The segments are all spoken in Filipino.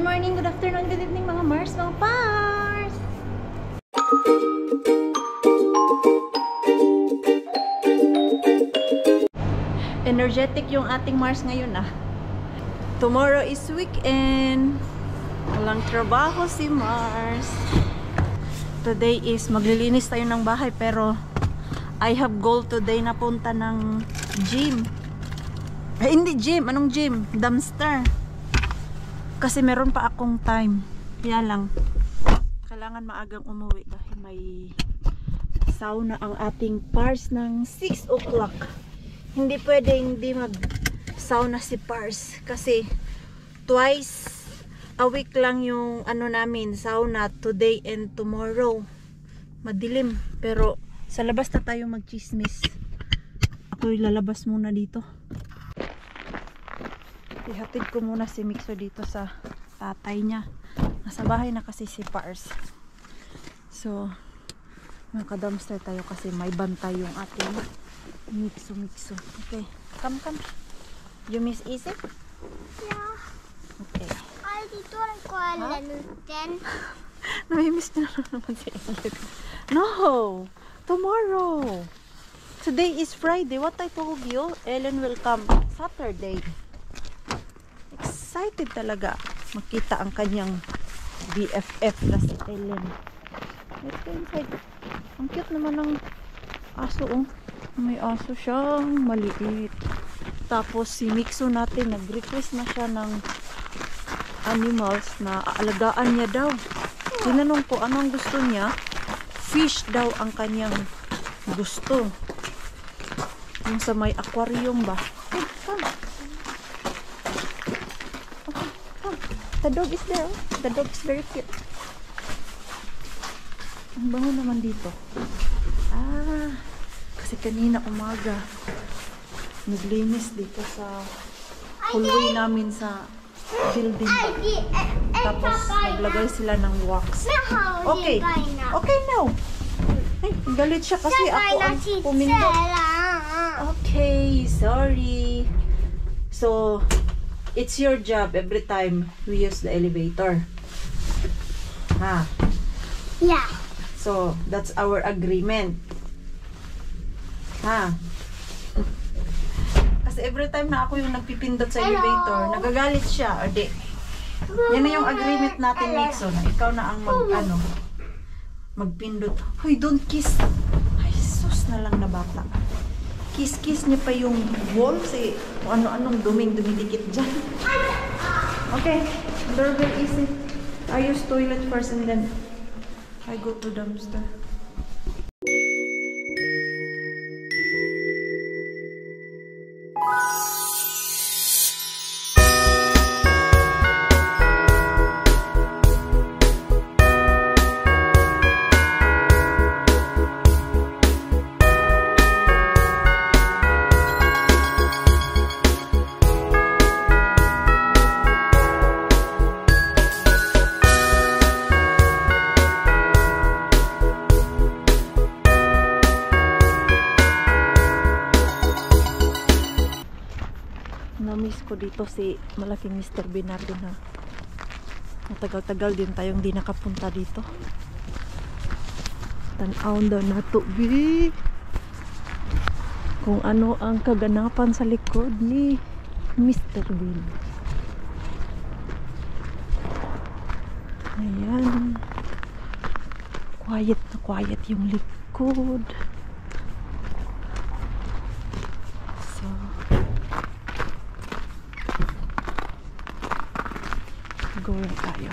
morning, good afternoon, good evening mga Mars, mga Pars! Energetic yung ating Mars ngayon ah. Tomorrow is weekend. Walang trabaho si Mars. Today is maglilinis tayo ng bahay pero I have goal today na punta ng gym. Ay, hindi gym. Anong gym? Dumpster. Kasi meron pa akong time. Kaya lang, kailangan maagang umuwi dahil may sauna ang ating Pars ng 6 o'clock. Hindi pwedeng hindi mag-sauna si Pars kasi twice a week lang yung ano namin, sauna, today and tomorrow. Madilim, pero sa labas na tayo mag-chismis. Ako'y lalabas muna dito. Ihatid ko muna si Mixo dito sa tatay niya. Nasa bahay na kasi si Pars. So, naka-dumpster tayo kasi may bantay yung ating Mixo. Okay, come. You miss Easy? Yeah. Okay. Dito ang kuala natin. Namimiss na naman si Ellen. No! Tomorrow! Today is Friday. What I told you, Ellen will come Saturday. Excited talaga makita ang kanyang BFF na si Ellen. Let's go inside. Ang cute naman ng aso, oh. May aso siyang maliit. Tapos si Mixo natin, nag-request na siya ng animals na aalagaan niya daw. Tinanong ko anong gusto niya. Fish daw ang kanyang gusto. Yung sa may aquarium ba. Hey, come. Okay, come. The dog is there. The dog is very cute. Ang bango naman dito. Kasi kanina umaga naglinis dito sa hallway namin sa building. Tapos naglagay sila ng wax. Okay. Okay now. Ay, galit siya kasi ako ang pumindot. Okay, sorry. So, it's your job every time we use the elevator. Ha? Yeah. So, that's our agreement. Ha? Kasi every time na ako yung nagpipindot sa elevator, nagagalit siya, or di. Yan na yung agreement natin, Mixo, na ikaw na ang magpindot. Hoy, don't kiss. Ay, sus na lang na bata. Kiss niya pa yung wall kasi kung ano-anong dumidikit dyan. Okay, doorbell easy. I use toilet first and then I go to dumpster. Na-miss ko dito si malaking Mr. Bernardo na matagal-tagal din tayong di nakapunta dito. Tan-aon daw na to, bi. Kung ano ang kaganapan sa likod ni Mr. Bean. Ayan. Quiet na quiet yung likod. Going tayo.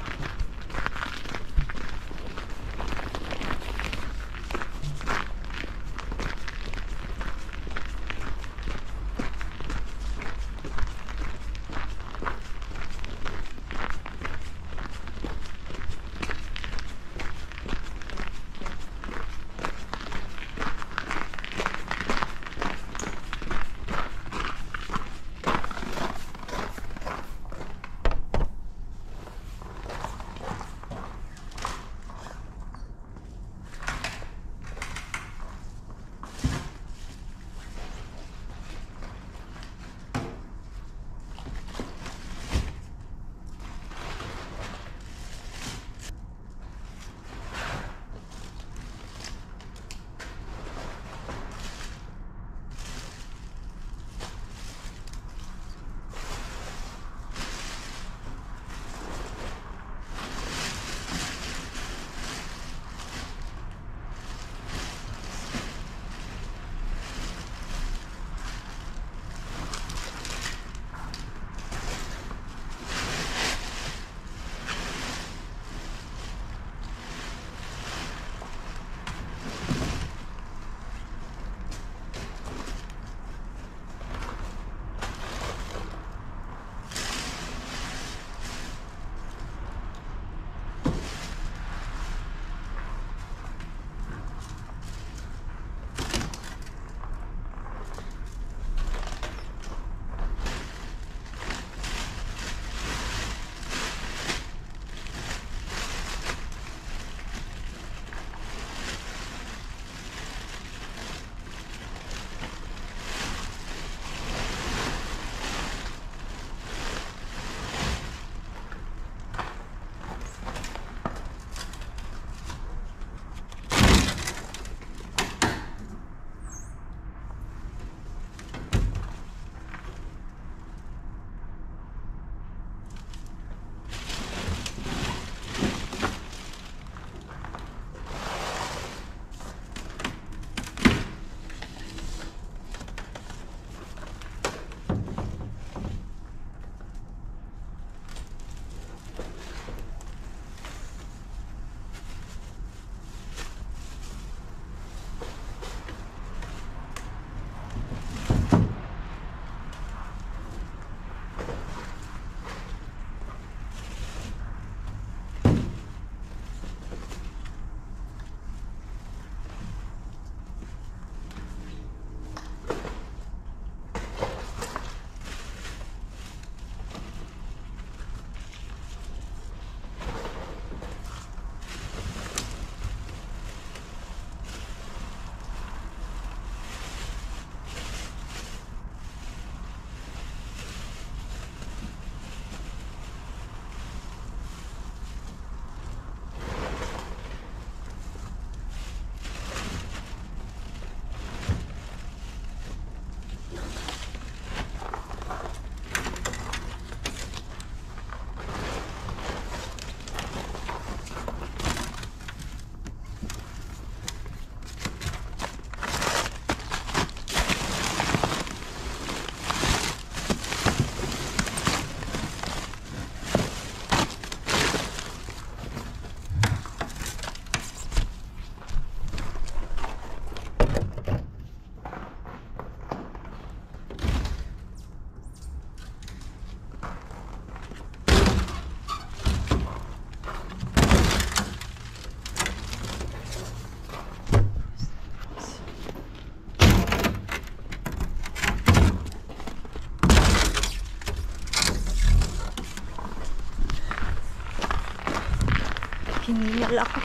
Hiningal ako.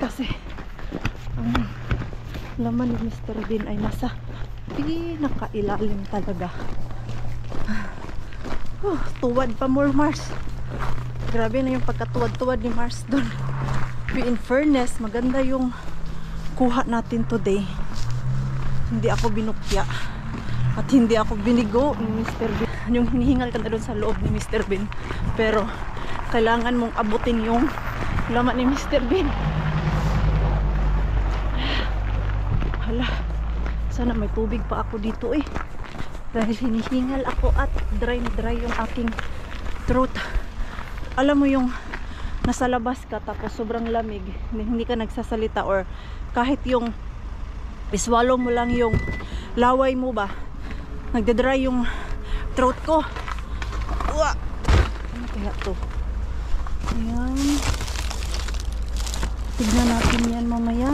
Kasi ang laman ni Mr. Bean ay nasa pinakailalim talaga. Tuwad pa more Mars. Grabe na yung pagkatuwad-tuwad ni Mars doon. In fairness, maganda yung kuha natin today. Hindi ako binukya at hindi ako binigo ni Mr. Bean. Yung hinihingal ka na doon sa loob ni Mr. Bean, pero kailangan mong abutin yung laman ni Mr. Bean. Hala, sana may tubig pa ako dito eh, dahil hinihingal ako at dry na dry yung aking throat. Alam mo yung nasa labas ka tapos sobrang lamig, hindi ka nagsasalita, or kahit yung iswallow mo lang yung laway mo ba, nagdadry yung throat ko. Uwa! Ano kaya to? Ayan, tignan natin yan mamaya.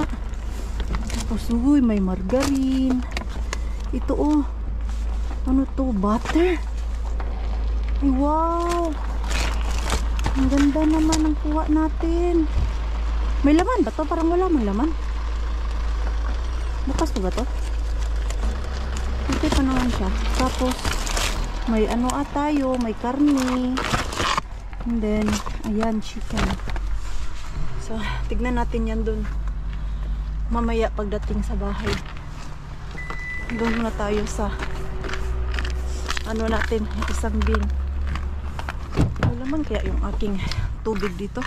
Tapos uy, may margarine. Ito oh, ano to? Butter. Ay wow, ang ganda naman ang kuha natin. May laman ba to? Parang wala mang laman. Bukas pa ba to? Ito pa naman siya. Tapos may ano tayo, may karne. And then ayan, chicken. So tignan natin yan dun mamaya pagdating sa bahay. Doon na tayo sa ano natin, isang bin. Wala man kaya yung aking tubig dito.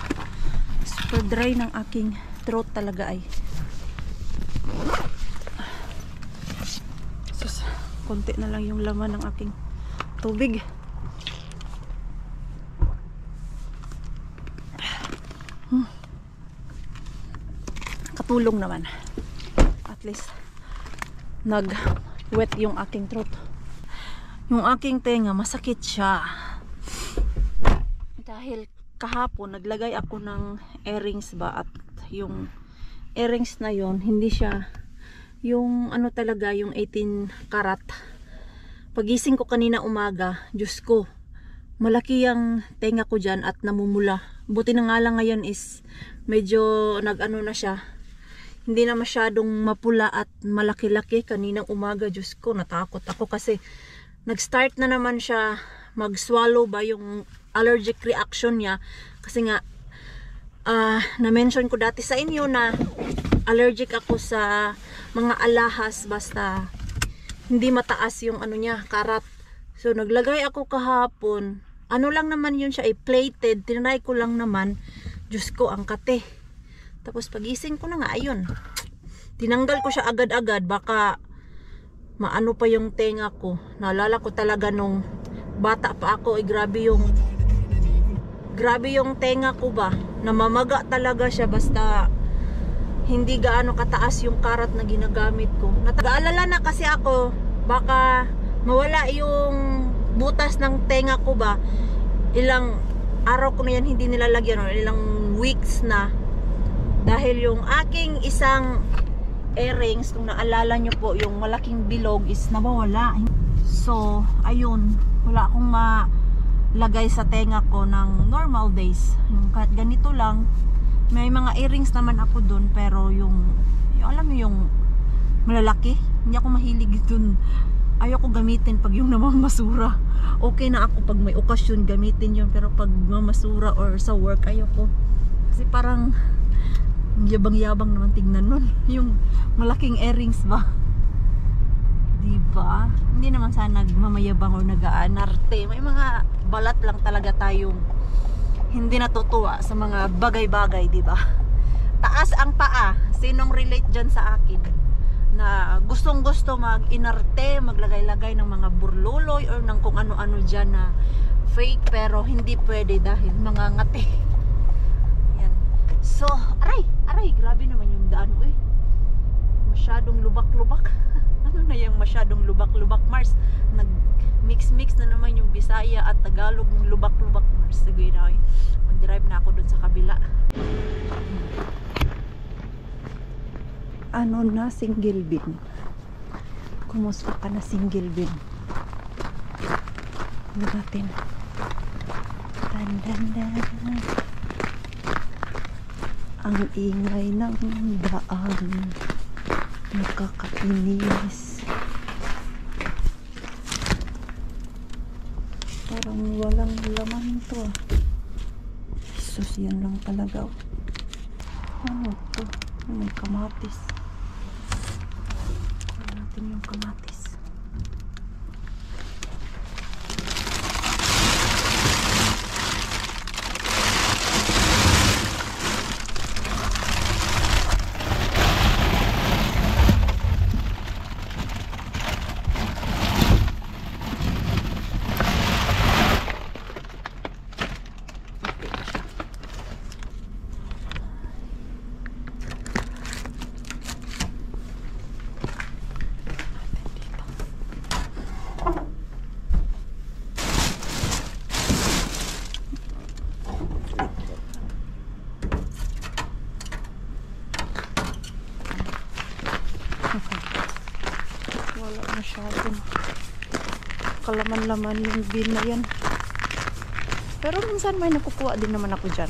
Super dry ng aking throat talaga ay. Sus, konti na lang yung laman ng aking tubig. Katulong naman. At least nag-wet yung aking throat. Yung aking tenga masakit siya. Dahil kahapon naglagay ako ng earrings ba, at yung earrings na yon hindi siya yung ano talaga, yung 18 karat. Pagising ko kanina umaga, Diyos ko, malaki ang tenga ko dyan at namumula. Buti na nga lang ngayon is medyo nag-ano na siya, hindi na masyadong mapula at malaki-laki. Kaninang umaga, Diyos ko, natakot ako kasi nag-start na naman siya mag-swallow ba, yung allergic reaction niya. Kasi nga na-mention ko dati sa inyo na allergic ako sa mga alahas basta hindi mataas yung ano niya, karat. So naglagay ako kahapon, ano lang naman yun siya, plated. Tinry ko lang naman, Diyos ko, ang kate. Tapos pagising ko na nga, ayun, tinanggal ko siya agad-agad, baka maano pa yung tenga ko. Naalala ko talaga nung bata pa ako, grabe yung tenga ko ba, namamaga talaga siya basta hindi gaano kataas yung karat na ginagamit ko. Nag-aalala na kasi ako baka mawala yung butas ng tenga ko ba. Ilang araw ko na yan hindi nilalagyan, o ilang weeks na, dahil yung aking isang earrings, kung naalala nyo po, yung malaking bilog is nawawala. So ayun, wala akong malagay sa tenga ko ng normal days. Yung kahit ganito lang, may mga earrings naman ako dun, pero yung alam mo yung malalaki, hindi ako mahilig dun. Ayoko gamitin pag yung namamasura. Okay na ako pag may okasyon gamitin yun, pero pag mamasura or sa work, ayoko. Kasi parang yabang-yabang naman tignan nun. Yung malaking earrings ba, diba? Hindi naman sana nagmamayabang o nag-aanarte. May mga balat lang talaga tayong hindi natutuwa sa mga bagay-bagay, diba? Taas ang paa. Sinong relate dyan sa akin na gustong-gusto mag-inarte, maglagay-lagay ng mga burluloy or ng kung ano-ano dyan na fake, pero hindi pwede dahil mga ngate. Yan. So, aray, grabe naman yung daan, uy. Masyadong lubak-lubak. Ano na yung masyadong lubak-lubak, Mars? Nag-mix-mix na naman yung Bisaya at Tagalog ng lubak-lubak, Mars. Sige na, uy. Mag-drive na ako dun sa kabila. Ano na, single bin? Kumusta ka na, single bin? Ano natin? Dan. Ang ingay ng daan. Nakakainis. Parang walang laman to ah. Jesus, yan lang talaga. Ano to? May kamatis. Kuha natin yung kamatis. Wala masyadong kalaman-laman yung bin na yan. Pero minsan may nakukuha din naman ako dyan.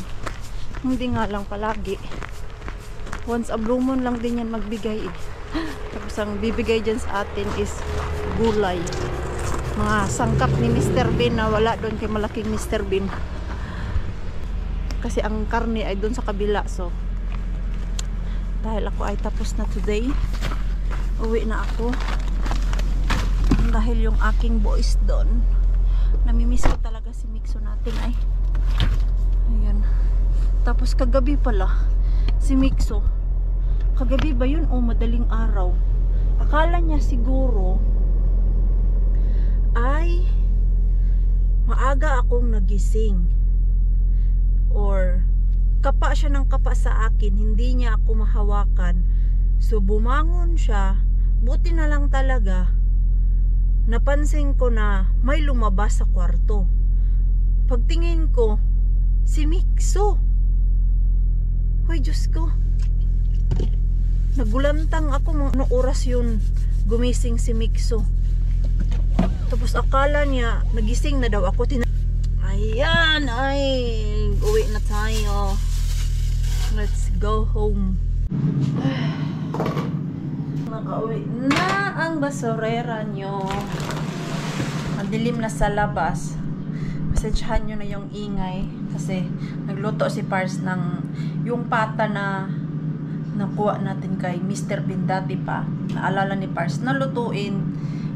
Hindi nga lang palagi. Once a blue moon lang din yan magbigay eh. Tapos ang bibigay dyan sa atin is gulay. Mga sangkap ni Mr. Bean na wala doon kay malaking Mr. Bean. Kasi ang karne ay doon sa kabila. So, dahil ako ay tapos na today, uwi na ako. Dahil yung aking boys doon, namimiss ko talaga si Mikso natin ay. Ayan. Tapos kagabi pala, si Mikso. Kagabi ba yun o madaling araw? Akala niya siguro ay maaga akong nagising. Or kapa siya ng kapa sa akin, hindi niya ako mahawakan. So bumangon siya, buti na lang talaga. Napansin ko na may lumabas sa kwarto. Pagtingin ko, si Mikso. Hoy, Diyos ko. Nagulantang ako mga oras yun gumising si Mikso. Tapos akala niya, nagising na daw ako. Ayan, ay, uwi na tayo. Let's go home. Nakauwi na ang basurera nyo. Madilim na sa labas. Pasensyahan nyo na yung ingay. Kasi nagluto si Pars ng yung pata na nakuha natin kay Mr. Bean dati pa. Naalala ni Pars. Nalutuin.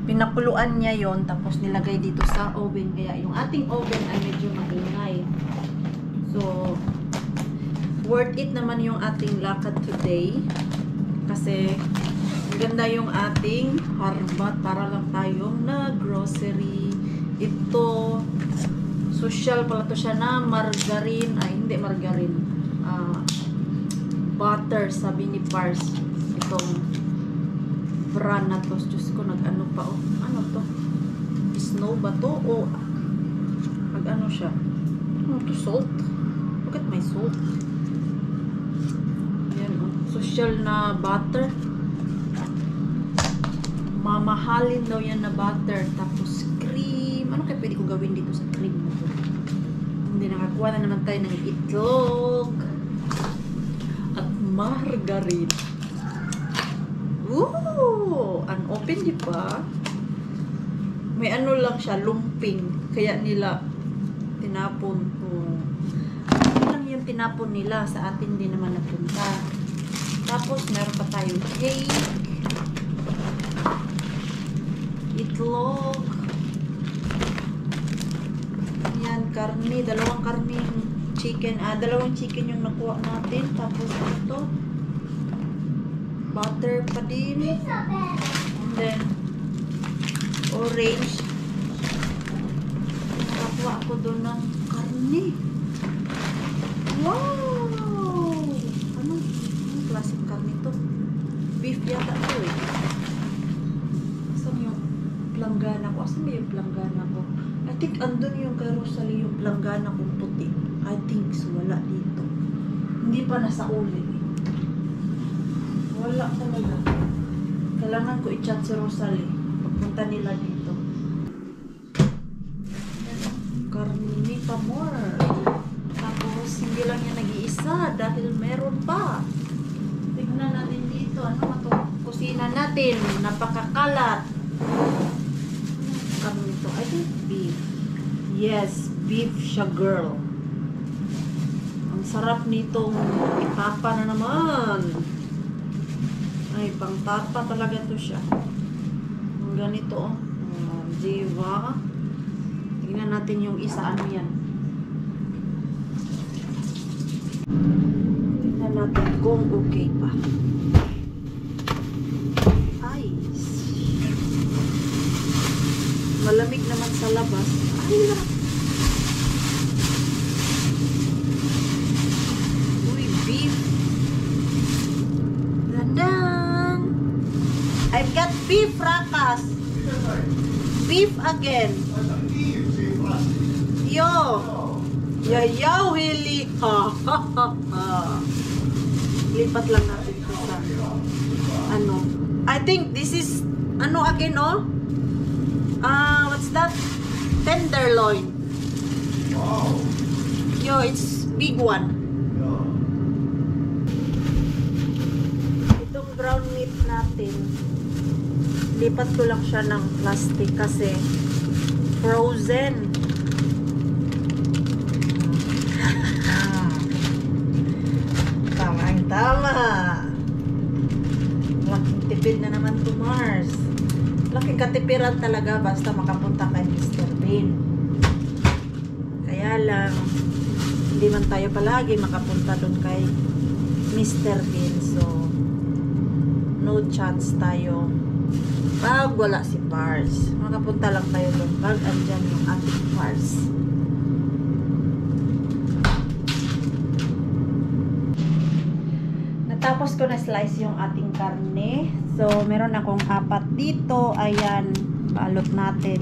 Pinakuluan niya yon, tapos nilagay dito sa oven. Kaya yung ating oven ay medyo maingay. So, worth it naman yung ating lakad today. Kasi ganda yung ating harbat para lang tayong na-grocery. Ito, social pala to siya na margarine. Ay, hindi margarine. Butter, sabi ni Pars. Itong brand na to. Diyos ko, nag-ano pa. Oh. Ano to? Snow ba to? O nag-ano siya? Ano to? Salt? Bakit may salt? Yan, oh. Social na butter. Mamahalin daw yan na butter. Tapos cream. Ano kaya pwede ko gawin dito sa cream? Hindi, nakakuha na naman tayo ng itlog at margarine. Ooh! Unopen, di ba? May ano lang siya, lumping. Kaya nila tinapon. Oh. Ano lang yung tinapon nila. Sa atin din naman napunta. Tapos meron pa tayong cake. Itlog. Yan, karne. Dalawang karning chicken. Dalawang chicken yung nakuha natin. Tapos ito. Butter pa din. And then, orange. Nakakuha ako doon ng karne. Wow! Anong klaseng karne to? Beef yata to eh. Asan yung planggana ko? Asan ba yung planggana ko? I think andun yung kay Rosalie yung planggana kong puti. I think so. Wala dito. Hindi pa nasa ulit. Wala talaga. Kailangan ko i-chat si Rosalie. Pagpunta nila dito. Karne pa more. Tapos, hindi lang yan nag-iisa. isa dahil meron pa. Tignan natin dito. Ano ba itong kusina natin? Napakakalat. Ano ito? I think beef. Yes, beef siya, girl. Ang sarap nitong itapa na naman. Ay, pang tapa talaga to siya. Ang ganito, oh. Diba? Tingnan natin yung isa. Ano yan? Tingnan natin kung okay pa. Ay. Malamig naman sa labas. Ay, uy, beef. Dandan. I've got beef, Rakas. Beef again. Yo. Yayaw, hili ka. Lipat lang natin ito sa ano. I think this is ano again, oh? What's that? Tenderloin. Wow. Yo, it's big one. Itong ground meat natin, lipat ko lang siya ng plastic kasi frozen. Tama. Laking tipid na naman to, Mars. Laking katipiran talaga basta makapunta kay Mr. Bean. Kaya lang, hindi man tayo palagi makapunta doon kay Mr. Bean. So, no chance tayo. Pag wala si Pars, makapunta lang tayo doon pag andyan yung ating Pars. Tapos ko na slice yung ating karne. So, meron akong 4 dito. Ayan, balot natin.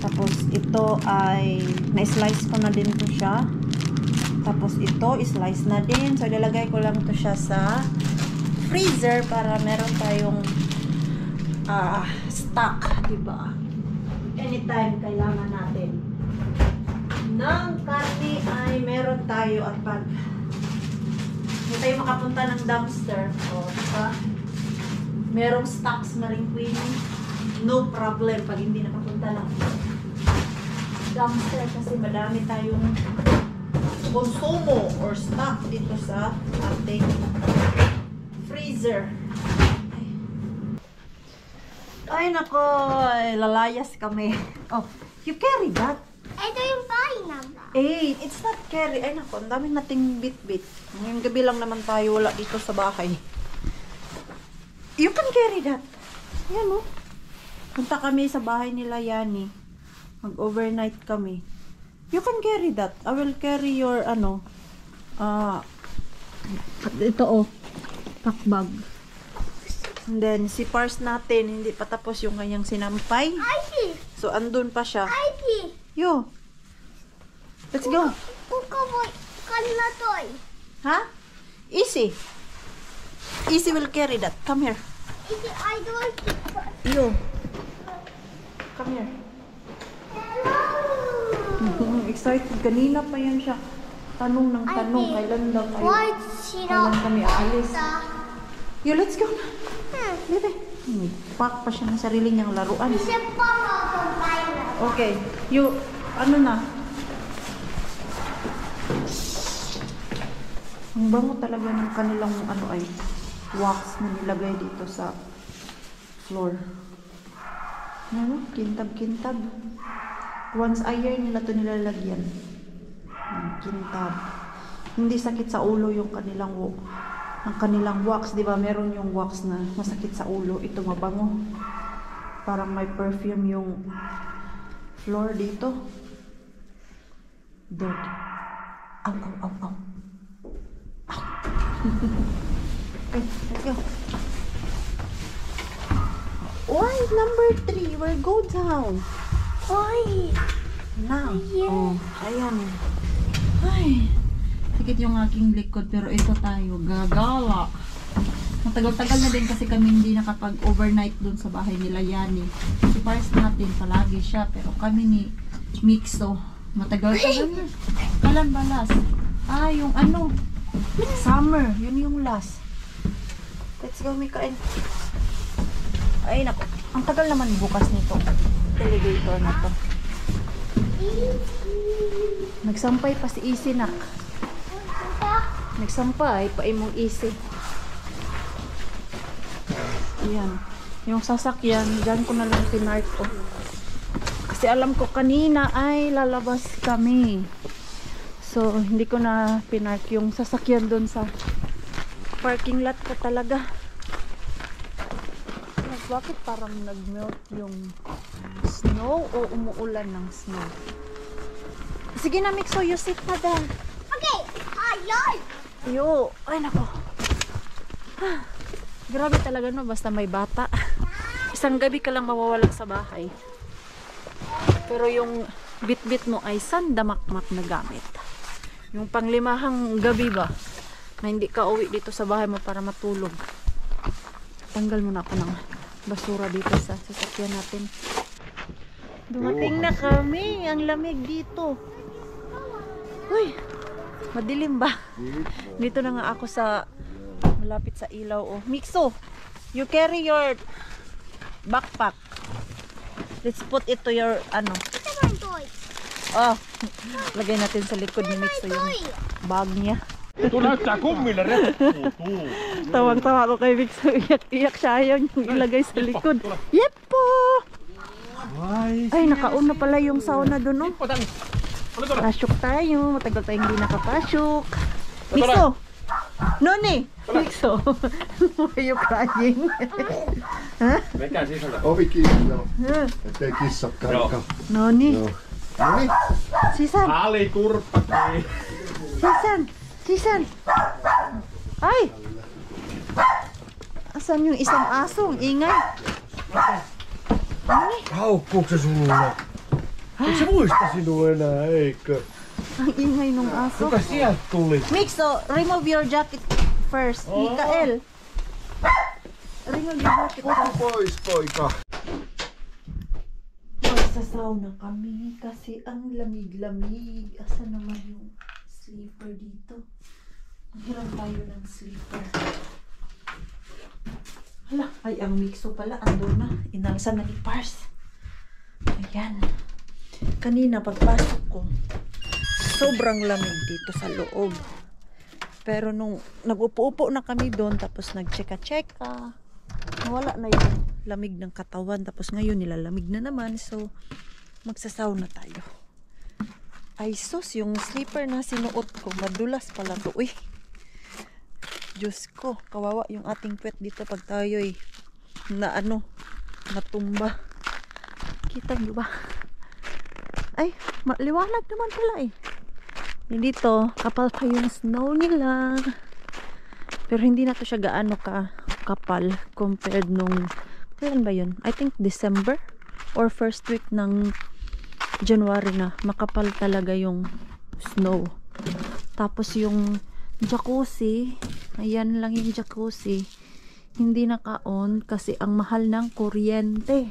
Tapos, ito ay na-slice ko na din to siya. Tapos, ito, slice na din. So, ilalagay ko lang to siya sa freezer para meron tayong stock, diba? Anytime kailangan natin ng karne ay meron tayo at pag hindi tayo makapunta ng dumpster. O, diba? Merong stocks Marine Queen. No problem pag hindi nakapunta ng dumpster kasi madami tayong konsumo or stock dito sa ating freezer. Ay nako, lalayas kami. Oh, you carry that. Ito yung bahay namin. Eh, it's not carry. Ay nako, ang dami nating bit-bit. Ngayong gabi lang naman tayo wala dito sa bahay. You can carry that. Yan o. Punta kami sa bahay nila Yani. Mag-overnight kami. You can carry that. I will carry your ito o. Packbag. And then, si Pars natin, hindi pa tapos yung kanyang sinampay. ID. So, andun pa siya. ID. Yo. Let's go. Kukaboy. Kanlatoy. Ha? Easy. Easy will carry that. Come here. Hindi, I don't. Yo. Come here. Hello. Excited. Kanina pa yan siya. Tanong ng tanong. Kailan daw tayo? What? Sino? Kailan kami aalis? Yo, let's go na. Hmm. Dito. Pack pa siya ng sarili niyang laruan. Isa pa mga Okay. You, ano na? Ang bango talaga ng kanilang wax na nilagay dito sa floor. Ano? Kintab-kintab. Once a year nila ito nilalagyan. Kintab. Hindi sakit sa ulo yung kanilang wax, di ba? Meron yung wax na masakit sa ulo. Ito mabango. Parang may perfume yung floor dito. Dirty. Ow, ow, ow, ow. Okay, let's go. Why number 3? We'll go down. Oy. Now. Ayan. Oh, ayan. Ay. Sakit yung aking likod pero ito tayo. Gagala. Matagal-tagal na din kasi kami hindi nakapag-overnight dun sa bahay nila Yani. Si Pars natin palagi siya pero kami ni Mixo. Matagal-tagal na. Kailan balas? Ah, yung Summer, yun yung last. Let's go, Mikael. Ay, naku. Ang tagal naman bukas nito. Elevator na to. Nagsampay pa si Easy, nak. Nagsampay pa imong Easy. Ayan. Yung sasakyan, dyan ko na lang pinark ko. Kasi alam ko kanina ay lalabas kami. So, hindi ko na pinark yung sasakyan doon sa parking lot ko talaga. Bakit parang nag-melt yung snow o umuulan ng snow? Sige na, Mixo, you sit na dyan. Okay, ayun! Yo, ay nako. Grabe talaga no, basta may bata. Isang gabi ka lang mawawalan sa bahay. Pero yung bit-bit mo ay sandamakmak na gamit. Yung panglimahang gabi ba, na hindi ka uwi dito sa bahay mo para matulog. Tanggal mo na ako ng basura dito sa sasakyan natin. Dumating na kami. Ang lamig dito. Uy, madilim ba? Dito na nga ako sa malapit sa ilaw. Oh. Mixo, you carry your backpack. Let's put it to your ano. Oh, lagay natin sa likod ni Mixo yung bag niya. Tuu näyttää kummille reppuutuu. Tawang-tawa ko kay Mixo. Iyak-iyak siya. Ayaw niyang ilagay sa likod. Yepo! Ay, nakauna pala yung sauna doon. Oh. Pasyok tayo. Matagal tayong hindi nakapasyok. Mixo! Noni! Mixo! Why are you crying? Ha? Mekään sisällä. Ovi kiinni, joo. Ettei kissat karkaa. Noni! Joo. Noniin. Sisan! Ali kurppaki. Sisan! Sisan! Ay! Asan yung isang asong? Ingay! Haukkuuko se sulle? Eikö se muista sinua enää, eikö? Ang ingay nung aso. Kuka sieltä tuli? Mixo, remove your jacket first. Mikael. Remove your jacket Puhu first. pois, poika. Sa sauna kami kasi ang lamig-lamig. Asa naman yung sleeper dito? Hiram tayo ng sleeper. Hala, ay ang Mixo pala. Andun na. Inalsa na ni Pars. Ayan. Kanina pagpasok ko, sobrang lamig dito sa loob. Pero nung nag-upo-upo na kami doon, tapos nag-cheka-cheka, nawala na yung lamig ng katawan. Tapos ngayon nilalamig na naman. So, magsasauna tayo. Ay sus, yung sleeper na sinuot ko, madulas pala to. Uy, Diyos ko, kawawa yung ating pet dito pag tayo'y natumba. Kita nyo ba? Ay, maliwanag naman pala eh. Dito, kapal pa yung snow nila. Pero hindi na to siya gaano kapal compared nung, kailan ba yun? I think December or first week ng January na. Makapal talaga yung snow. Tapos yung jacuzzi, ayan lang yung jacuzzi, hindi naka-on kasi ang mahal ng kuryente.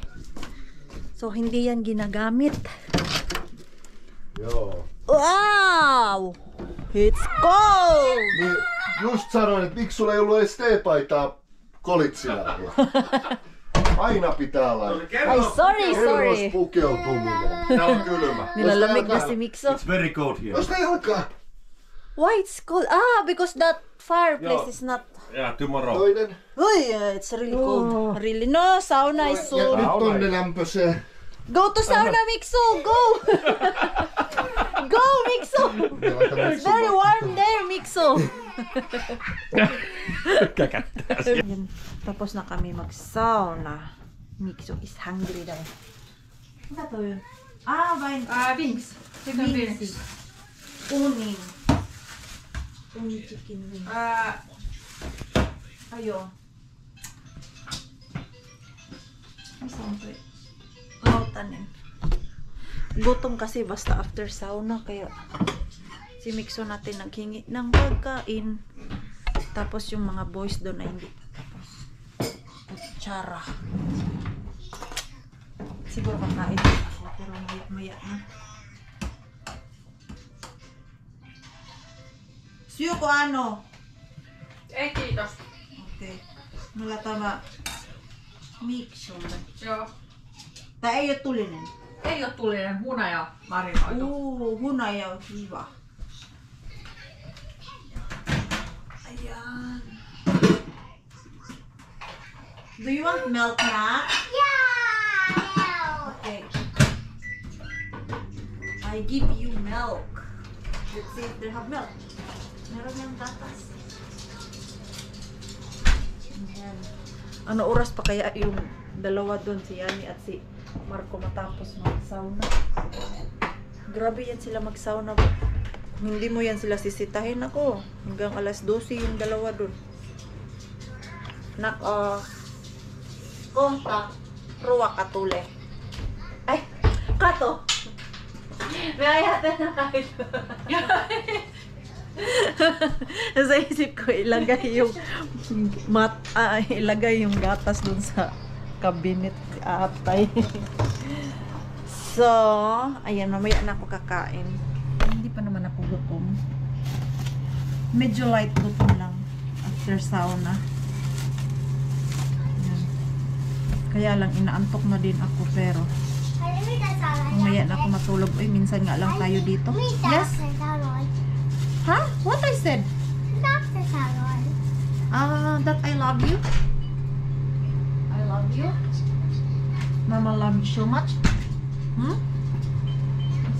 So, hindi yan ginagamit. Joo. Wow! It's cold! Niin, just sanoin, että miksi sulla ei ollut edes teepaitaa kolitsilla. Aina pitää laittaa. Ay, sorry. Hermospukeutuminen. Täällä on kylmä. Nilalamig na si Mixo. It's very cold here. Jos ne alkaa. Why it's cold? Ah, because that fireplace Joo. is not... Yeah, tomorrow. Toinen. Uy, it's really cold. Really? No, sauna is Ja so... nyt tonne lämpöseen. Go to sauna, Mixo! Go! Go, Mixo! It's very warm there, Mixo! Ayan, tapos na kami mag-sauna. Mixo is hungry daw. Ano to yun? Ah, Wings. Chicken wings. Uning. Uning chicken wings. Ayo. Ay, saan to eh? Tanin. Gutom kasi basta after sauna, kaya si Mixo natin naghingi ng pagkain. Tapos yung mga boys doon ay hindi. Tapos kutsara. Siguro kakain ako, pero maya na. Syökö ano? Ei kiitos. Okei. Mulla tämä miksulle. Joo. Tää ei oo tulinen. Ei oo tulinen hunaja marinoitu. Hunaja on kiva. Ayan. Do you want milk na? Yeah. Okay. I give you milk. Let's see if they have milk. Meron yung gatas. Ayan. Ano oras pa kaya yung dalawa doon, si Yani at si Marco matapos mag-sauna? Grabe yan sila mag-sauna. Kung hindi mo yan sila sisitahin ako. Hanggang alas 12 yung dalawa doon. Kontak, ruwak atule. Ay, kato! May ayatan na kahit. Sa isip ko, ilagay yung ilagay yung gatas dun sa cabinet atay. So, ayan, mamaya na ako kakain. Hindi pa naman ako gutom. Medyo light gutom lang after sauna. Ayan. Kaya lang, inaantok na din ako pero mamaya na ako matulog. Ay, minsan nga lang tayo dito. Yes? Huh? What I said? That I love you. I love you. Mama love you so much.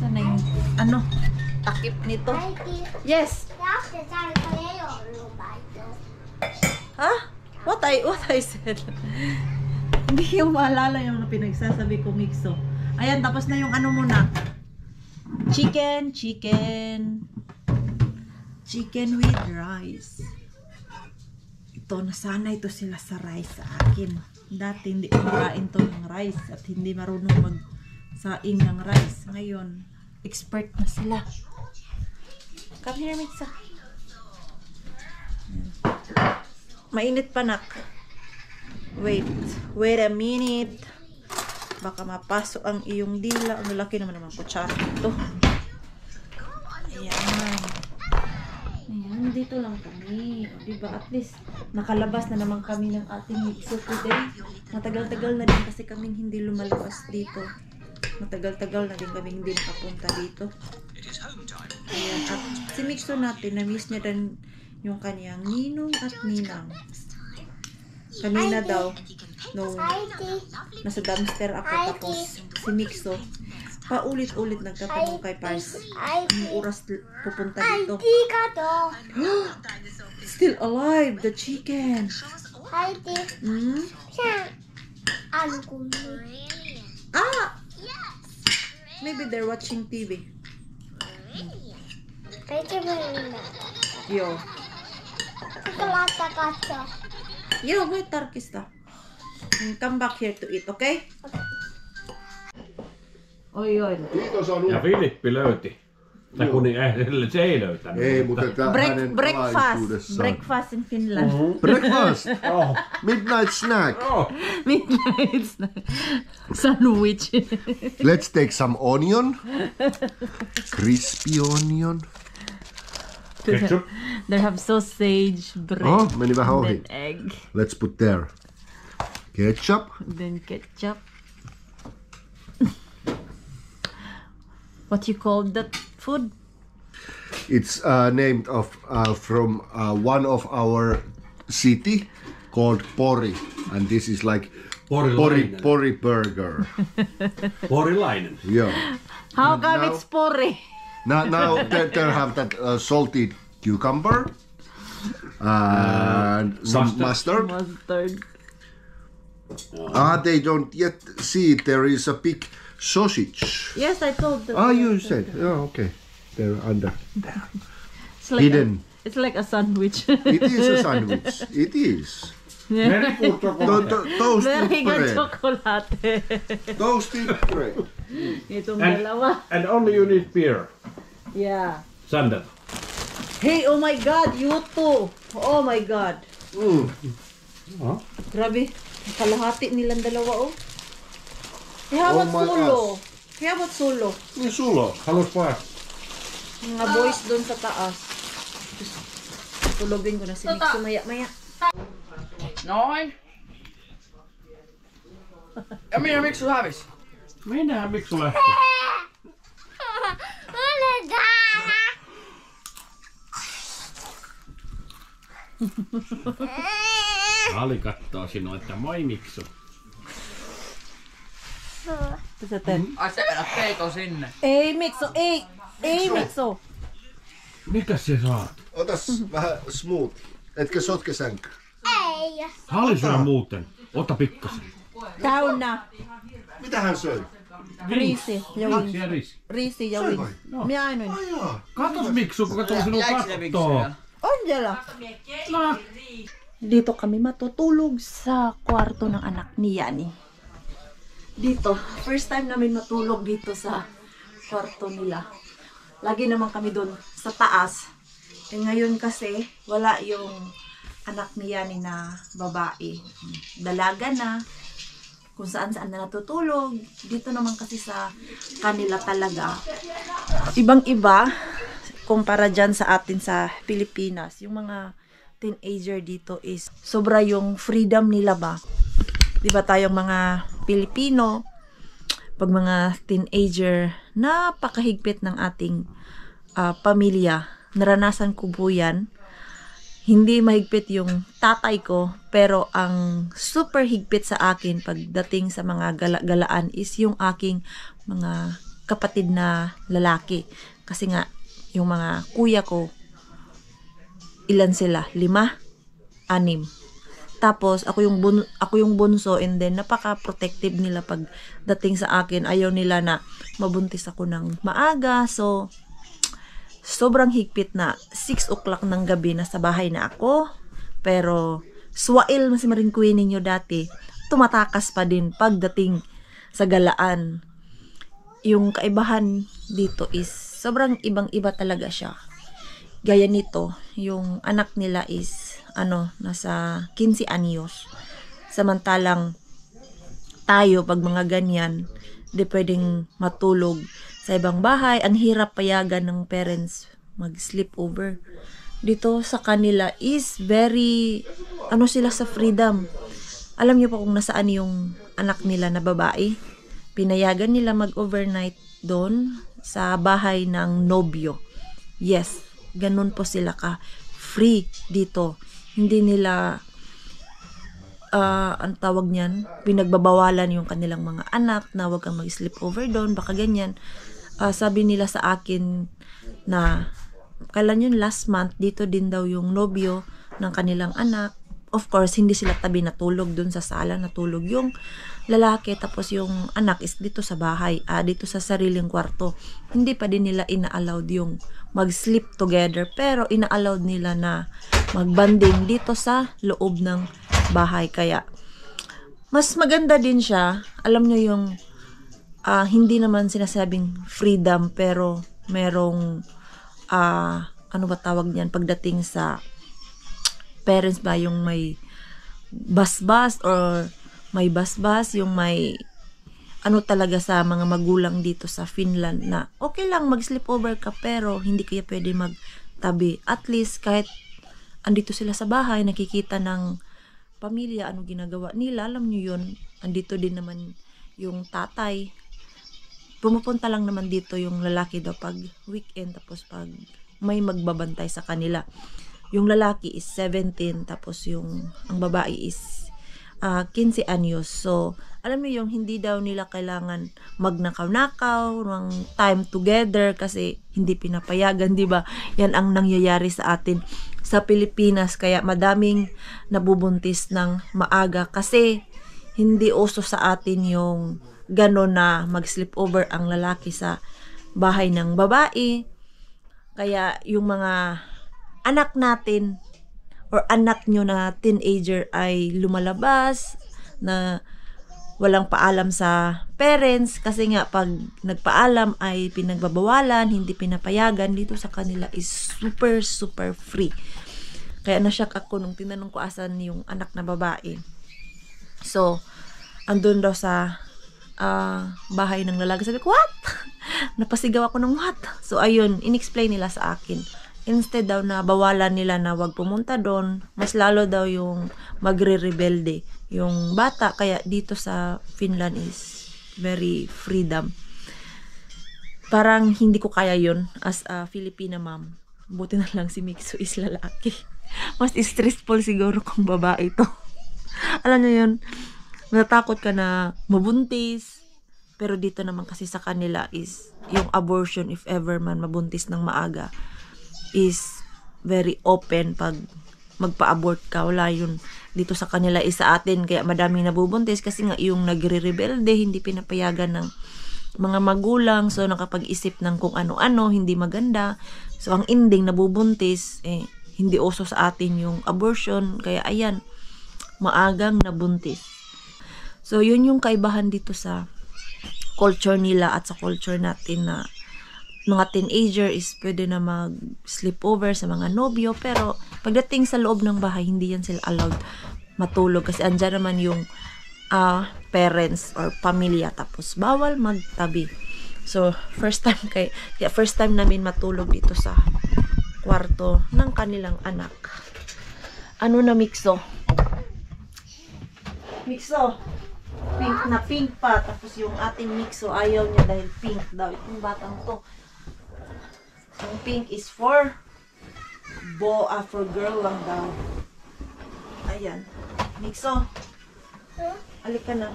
Saan na yung, ano, takip nito? Yes. Huh? What I said? Hindi yung maalala yung pinagsasabi ko, Mixo. Ayan, tapos na yung ano muna. Chicken with rice. Ito, nasanay ito sila sa rice sa akin. Dati hindi kumakain to ng rice at hindi marunong magsaing ng rice. Ngayon, expert na sila. Come here, Mixa. Mainit pa, nak. Wait a minute. Baka mapasok ang iyong dila. Ang laki naman naman kutsara ito. Ayan. Ayan, dito lang kami. O, diba? At least, nakalabas na naman kami ng ating mixo today. Matagal-tagal na din kasi kaming hindi lumalabas dito. Matagal-tagal na din kaming hindi nakapunta dito. Ayan. At si mixo natin, na-miss niya din yung kanyang ninong at ninang. Kanina daw, nung nasa dumpster ako, tapos si Mixo, paulit-ulit nagtatanong kay Pars, anong oras pupunta dito? Still alive, the chicken. Maybe they're watching TV. Yo. Yo, wait, Tarkista. Come back here to eat, okay? Oi. Kiitos on Ja Filippi löyti. Tai kun se ei löytänyt. Ei, mutta hänen alaisuudessaan. Breakfast in Finland. Breakfast? Midnight snack. Midnight snack. Sandwich. Let's take some onion. Crispy onion. Ketchup. They have sausage, bread, Meni vähän ohi. then egg, Let's put there ketchup. then ketchup. What you call that food? It's named from one of our city called Pori, and this is like Pori burger. Porilainen. Yeah. How come now- it's pori? Now they have that salted cucumber and some mustard. Mustard. They don't yet see there is a big sausage. Yes, I told them. You said. Oh, okay. They're under there. It's like Hidden. It's like a sandwich. It is a sandwich. It is. Very good chocolate. Toasted Very good bread. chocolate. Toasted bread. Itong dalawa. And only you need beer. Yeah. Sander. Hey, oh my God, you too. Oh my God. Oh. Grabe. Kalahati nilang dalawa, oh. How about my solo? gosh. How about solo? Niin sulla. Halus vaan. Mga boys doon sa taas. Tulogin ko na si Mixo maya-maya. Noin. Ja minä Miksu hävis? Minähän Miksu lähti. Ali kattoo sinua, että moi Miksu. Mitä teet? Ai se vedät peiton sinne. Ei Mixo, ei! Ei Mixo! Mikäs se saat? Otas vähän smooth. Etkö sotke sänkyä? Ei. Halli syö muuten. Ota pikkasen. Täynnä! Mitä hän söi? Riisi ja Kaksi ja riisi. riisi ja Söi wings. vai? Minä ainoin. Ai jaa. Katos Miksu, kuka tuo sinua Jäikö se Miksu kattoo. vielä? On siellä! No. Dito kami matutulog sa kwarto ng anak ni Yani. Dito, first time namin matulog dito sa kwarto nila. Lagi naman kami doon sa taas. Eh ngayon kasi wala yung anak ni Yani na babae. Dalaga na. Kung saan-saan na natutulog. Dito naman kasi sa kanila talaga. Ibang-iba kumpara dyan sa atin sa Pilipinas. Yung mga teenager dito is sobra yung freedom nila ba. Diba tayong mga Pilipino, pag mga teenager, napakahigpit ng ating pamilya. Naranasan ko po yan. Hindi mahigpit yung tatay ko, pero ang super higpit sa akin pagdating sa mga galaan is yung aking mga kapatid na lalaki. Kasi nga, yung mga kuya ko, ilan sila? 5? 6. Tapos, ako yung bunso, and then, napaka-protective nila pagdating sa akin. Ayaw nila na mabuntis ako ng maaga. So, sobrang higpit na 6 o'clock ng gabi na sa bahay na ako. Pero, swail mas maringkuin ninyo dati, tumatakas pa din pagdating sa galaan. Yung kaibahan dito is, sobrang ibang-iba talaga siya. Gaya nito, yung anak nila is, nasa 15 anyos. Samantalang, tayo, pag mga ganyan, di pwedeng matulog sa ibang bahay. Ang hirap payagan ng parents mag-sleep over. Dito sa kanila is very, sila sa freedom. Alam niyo pa kung nasaan yung anak nila na babae? Pinayagan nila mag-overnight doon sa bahay ng nobyo. Yes, ganun po sila ka free dito. Hindi nila ang tawag niyan, pinagbabawalan yung kanilang mga anak na wag kang mag-sleep over doon, baka ganyan. Sabi nila sa akin na kailan yun, last month, dito din daw yung nobyo ng kanilang anak. Of course, hindi sila tabi natulog doon sa sala, natulog yung lalaki, tapos yung anak is dito sa bahay, dito sa sariling kwarto. Hindi pa din nila ina-allowed yung mag-sleep together, pero ina-allowed nila na mag-banding dito sa loob ng bahay. Kaya, mas maganda din siya. Alam nyo yung, hindi naman sinasabing freedom, pero merong, ano ba tawag niyan, pagdating sa parents ba, yung may basbas or may basbas, yung may talaga sa mga magulang dito sa Finland na okay lang mag-sleep over ka pero hindi kaya pwede magtabi. At least kahit andito sila sa bahay, nakikita ng pamilya, ano ginagawa nila, alam nyo yun, andito din naman yung tatay. Pumupunta lang naman dito yung lalaki daw pag weekend, tapos pag may magbabantay sa kanila. Yung lalaki is 17, tapos ang babae is 15 anyos. So, alam mo yung hindi daw nila kailangan magnakaw-nakaw ng time together kasi hindi pinapayagan, di ba? Yan ang nangyayari sa atin sa Pilipinas. Kaya madaming nabubuntis ng maaga kasi hindi uso sa atin yung gano'n na mag-sleep over ang lalaki sa bahay ng babae. Kaya yung mga anak natin or anak nyo na teenager ay lumalabas na walang paalam sa parents kasi nga pag nagpaalam ay pinagbabawalan, hindi pinapayagan. Dito sa kanila is super super free. Kaya nasyak ako nung tinanong ko asan yung anak na babae. So, andun daw sa bahay ng lalaki. Sabi ko, what? Napasigaw ako ng what? So, ayun, in-explain nila sa akin. instead daw na bawalan nila na wag pumunta doon, mas lalo daw yung magre-rebelde yung bata. Kaya dito sa Finland is very freedom. Parang hindi ko kaya yun as a Filipina mom. Buti na lang si Mikso is lalaki. Mas stressful siguro kung babae to. Alam niyo yun, natatakot ka na mabuntis. Pero dito naman kasi sa kanila is yung abortion, if ever man mabuntis ng maaga, is very open pag magpa-abort ka. Wala yun dito sa kanila is sa atin. Kaya madaming nabubuntis kasi nga yung nagre-rebelde, hindi pinapayagan ng mga magulang. So nakapag-isip ng kung ano-ano, hindi maganda. So ang ending nabubuntis, hindi uso sa atin yung abortion. Kaya ayan, maagang nabuntis. So yun yung kaibahan dito sa culture nila at sa culture natin, na mga teenager is pwede na mag-sleepover sa mga nobyo, pero pagdating sa loob ng bahay, hindi yan sila allowed matulog kasi andyan naman yung parents or pamilya, tapos bawal magtabi. So first time namin matulog dito sa kwarto ng kanilang anak. Ano na, Mikso? Mikso, pink na pink pa. Tapos yung ating Mikso ayaw niya dahil pink daw. Itong batang to, yung pink is for girl lang daw. Ayan, Mikso, halika na.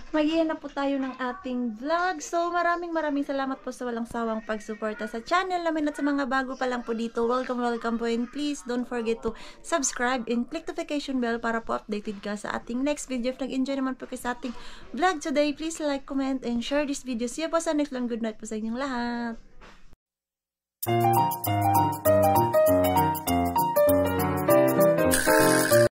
Mag-iyan na po tayo ng ating vlog. So, maraming salamat po sa walang sawang pagsuporta sa channel namin, at sa mga bago pa lang po dito, welcome po, and please don't forget to subscribe and click notification bell para po updated ka sa ating next video. If nag-enjoy naman po kayo sa ating vlog today, please like, comment, and share this video. See you po sa next one. Good night po sa inyong lahat.